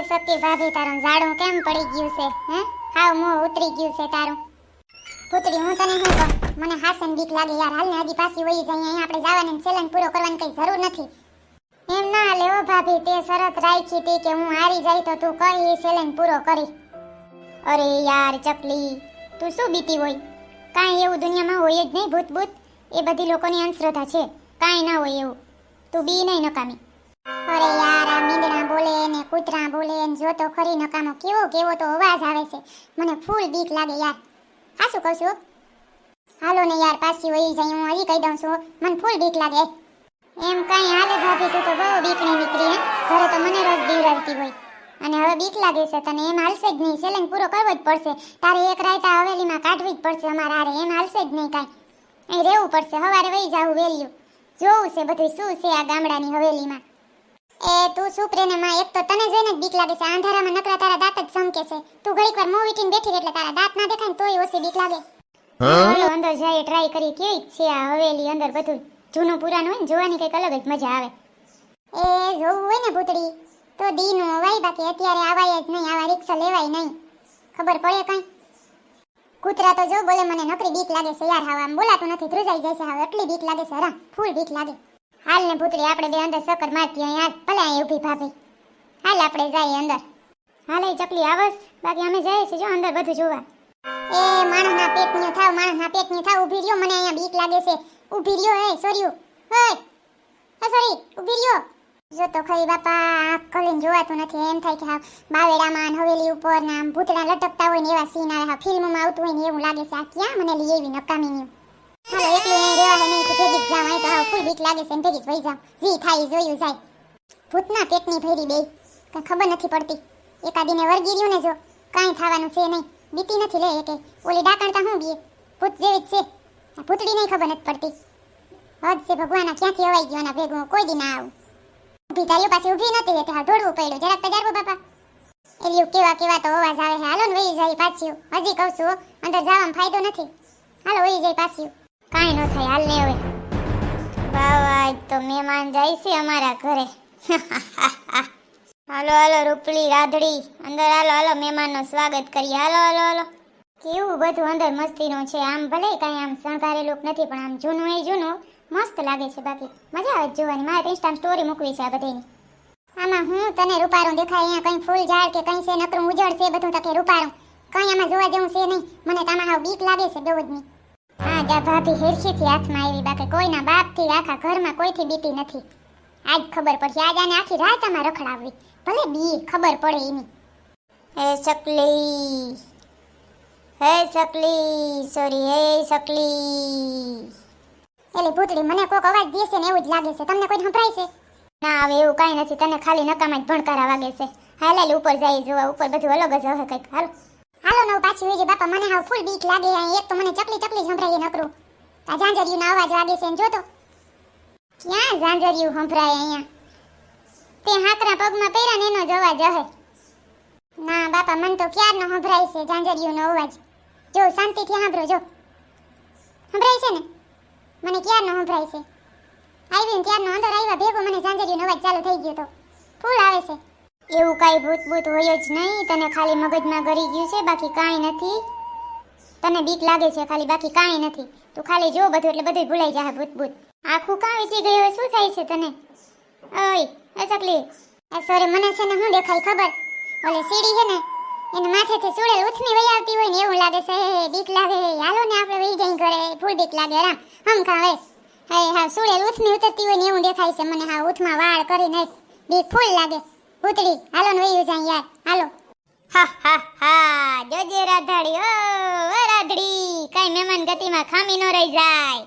સતી ભાભી તારું જાડું કેમ પડી ગયું છે? હે હાવ મોં ઉતરી ગયું છે તારું. ભૂતડી હું તને શું કહું, મને હાસન બીક લાગે યાર. હાલને હજી પાછી વહી જાય, અહીંયા આપણે જવાની ચેલેન્જ પૂરો કરવાની કઈ જરૂર નથી. એમ ના હાલે ઓ ભાભી, તે શરત રાખી હતી કે હું હારી જાય તો તું કઈ ચેલેન્જ પૂરો કરી. અરે યાર ચકલી, તું શું બીતી હોય? કાંઈ એવું દુનિયામાં હોય જ નહીં. ભૂત ભૂત એ બધી લોકોની અંધશ્રદ્ધા છે, કાંઈ ના હોય એવું. તું બી નહીં નકામી. અરે યાર આ મીંદડા બોલે ને કૂતરા બોલે ને જો તો ખરી નકામો કેવો કેવો તો અવાજ આવે છે. મને ફૂલ બીક લાગે યાર. હા શું કહું છું? હાલો ને યાર પાછી વહી જાય, હું હજી કહી દઉં છું, મને ફૂલ બીક લાગે. એમ કાંઈ હાલે ભાભી, તું તો બહુ બીકણી નીકળી. હે ઘરે તો મને રોજ બીવડાવતી હોય અને હવે બીક લાગે છે તને. એમ હાલશે જ નહીં, ચેલેન્જ પૂરો કરવો જ પડશે. તારે એક રાયતા હવેલીમાં કાઢવી જ પડશે અમારે હારે. એમ હાલશે જ નહીં કાંઈ, અહીં રહેવું પડશે. સવારે વહી જાવું વેલ્યું, જોવું છે બધું શું છે આ ગામડાની હવેલીમાં. એ તું ચૂપ રે ને માં, એક તો તને જોઈને જ બીક લાગે છે. અંધારામાં નકરા તારા દાંત જ ચમકે છે. તું ઘડીક વાર મોં વીટીને બેઠી એટલે તારા દાંત ના દેખાય ને તોય ઓછી બીક લાગે. હાલો અંદર જાય ટ્રાય કરી કેવી છે આ હવેલી. અંદર બધું જૂનું પુરાનું હોય ને, જોવાની કંઈક અલગ જ મજા આવે. એ જોવું હોય ને ભૂતડી તો દીનું અવાય, બાકી અત્યારે આવાય જ નહીં. આવા રિક્ષા લેવાય નહીં, ખબર પડે કઈ. કૂતરા તો જો બોલે મને નકરી બીક લાગે છે યાર. હાવ આમ બોલાતું નથી, ધ્રુજાઈ જાય છે. હવે એટલી બીક લાગે છે, હરા ફૂલ બીક લાગે. હાલ ને ભૂતરી આપણે બે અંદર સકર મારતી યાર. ભલે અહીં ઊભી ભાભી, હાલ આપણે જઈએ અંદર. હાલ એ ચકલી આવસ, બાકી અમે જઈએ છીએ જો અંદર બધું જોવા. એ માણસના પેટનું થાવ, માણસના પેટનું થાવ. ઊભી રહ્યો, મને અહીંયા બીક લાગે છે. ઊભી રહ્યો. એ સોર્યું, હે સોરી ઊભી રહ્યો. જો તો ખરી બાપા, આંખ ખોલીને જોવાતું નથી. એમ થાય કે હા બાવેડામાં હવેલી ઉપર ને આમ ભૂતડા લટકતા હોય ને એવા સીન આવે. હા ફિલ્મમાં આવતું હોય ને એવું લાગે છે. આ ક્યાં મને લઈ એવી નકામીની. હાલો એકલું અહીં રહેવા નહીં તો ભેગી જ જામ. અહીં તો હા ફૂલ બીક લાગે છે ને ભેગી જ વહી જામ. જી થાય જોયું જાય. ભૂતના પેટની ભેરી બે કંઈ ખબર નથી પડતી. એકાદીને વળગી રહ્યું ને જો કાંઈ થવાનું છે નહીં. બીતી નથી લે એકે. ઓલી ડાકણતા હું બીએ ભૂત જેવી જ છે. આ ભૂતડી નહીં ખબર નથી પડતી. હદ છે ભગવાન, ક્યાંથી અવાઈ ગયો ના ભેગું કોઈ દી ના આવું. ઊભી તારીઓ પાસે ઊભી નથી રહેતી. હા ઢોળવું પડ્યું. જરાક તજારવો બાપા. એલિયું કેવા કેવા તો અવાજ આવે છે. હાલો ને વહી જાય પાછી. હજી કહું છું અંદર જવામાં ફાયદો નથી. હાલો વહી જાય પાછી. કાંઈ ન થાય, હાલ ને હવે. વાહ તો મહેમાન જાય છે અમારા ઘરે. હાલો હાલો રૂપલી રાધડી અંદર હાલો હાલો, મહેમાનનું સ્વાગત કરીએ. હાલો હાલો હાલો. કેવું બધું અંદર મસ્તીનું છે. આમ ભલે કાંઈ આમ શણગારેલું નથી, પણ આમ જૂનું એ જૂનું મસ્ત લાગે છે. બાકી મજા આવે જોવાની. મારે ઇન્સ્ટામાં સ્ટોરી મૂકવી છે આ બધીની. આમાં હું તને રૂપારું દેખાય? અહીંયા કંઈ ફૂલ ઝાડ કે કંઈ છે નકરું ઉજળ છે બધું. તો કે રૂપારું કંઈ આમાં જોવા જેવું છે નહીં. મને તો આમાં હાવ બીક લાગે છે દોડની. હા જા ભાભી હેરખીથી હાથમાં આવી. બાકી કોઈના બાપથી આખા ઘરમાં કોઈથી બીતી નથી. આજ ખબર પડશે. આજ આને આખી રાત આમાં રખડાવવી. ભલે બી ખબર પડે એની. હે ચકલી, હે ચકલી, સોરી હે ચકલી. એલી ભૂતડી મને કોક અવાજ દેશે ને એવું જ લાગે છે. તમને કોઈ સંભળાય છે? ના હવે એવું કાંઈ નથી. તને ખાલી નકામાં જ ભણકારા વાગે છે. હાલ ઉપર જાય જોવા. ઉપર બધું અલગ જ હશે કંઈક. હાલો હાલો ને પાછી હોય છે બાપા. મને હાવ ફૂલ બીક લાગે. એક તો મને ચકલી ચકલી સંભળાય નકરું. આ ઝાંઝરિયું ના અવાજ વાગે છે ને જો તો ક્યાં ઝાંઝરિયું સંભળાય અહીંયા. તે હાકરા પગમાં પહેરા ને એનો જ અવાજ હશે. ના બાપા મને તો ક્યારનો સંભળાય છે ઝાંઝરિયુંનો અવાજ. જો શાંતિથી સાંભળો. જો સંભળાય છે ને? મને ક્યારનો સંભળાય છે. આવીને ત્યારનો અંદર આવ્યા ભેગો મને ઝાંઝરિયુંનો અવાજ ચાલુ થઈ ગયો તો ફૂલ આવે છે. એવું કાંઈ ભૂત ભૂત હોય જ નહીં. તને ખાલી મગજમાં ગરી ગયું છે, બાકી કાંઈ નથી. તને બીક લાગે છે ખાલી, બાકી કાંઈ નથી. તું ખાલી જો બધું એટલે બધું ભૂલાઈ જાય. ભૂત ભૂત આખું કાં વીચી ગયું હોય? શું થાય છે તને? ઓય એ ચકલી, એ સોરી મને છે ને શું દેખાય ખબર? ઓલે સીડી છે ને એને માથેથી સુડેલ ઉથમી વહી આવતી હોય ને એવું લાગે છે. બીક લાગે. હાલો ને આપણે વહી જઈ ઘરે. ફૂલ બીક લાગે. રામ હમ ખાવે. હા સુડેલ ઉથમી ઉતરતી હોય ને એવું દેખાય છે મને. હા ઉથમાં વાળ કરીને બીક ફૂલ લાગે. ભૂતડી હાલો ને વહી જાય યાર. હાલો. હા હા હા જોજે રાધડી. ઓ રાધડી, કાંઈ મહેમાન ગતિમાં ખામી ન રહી જાય.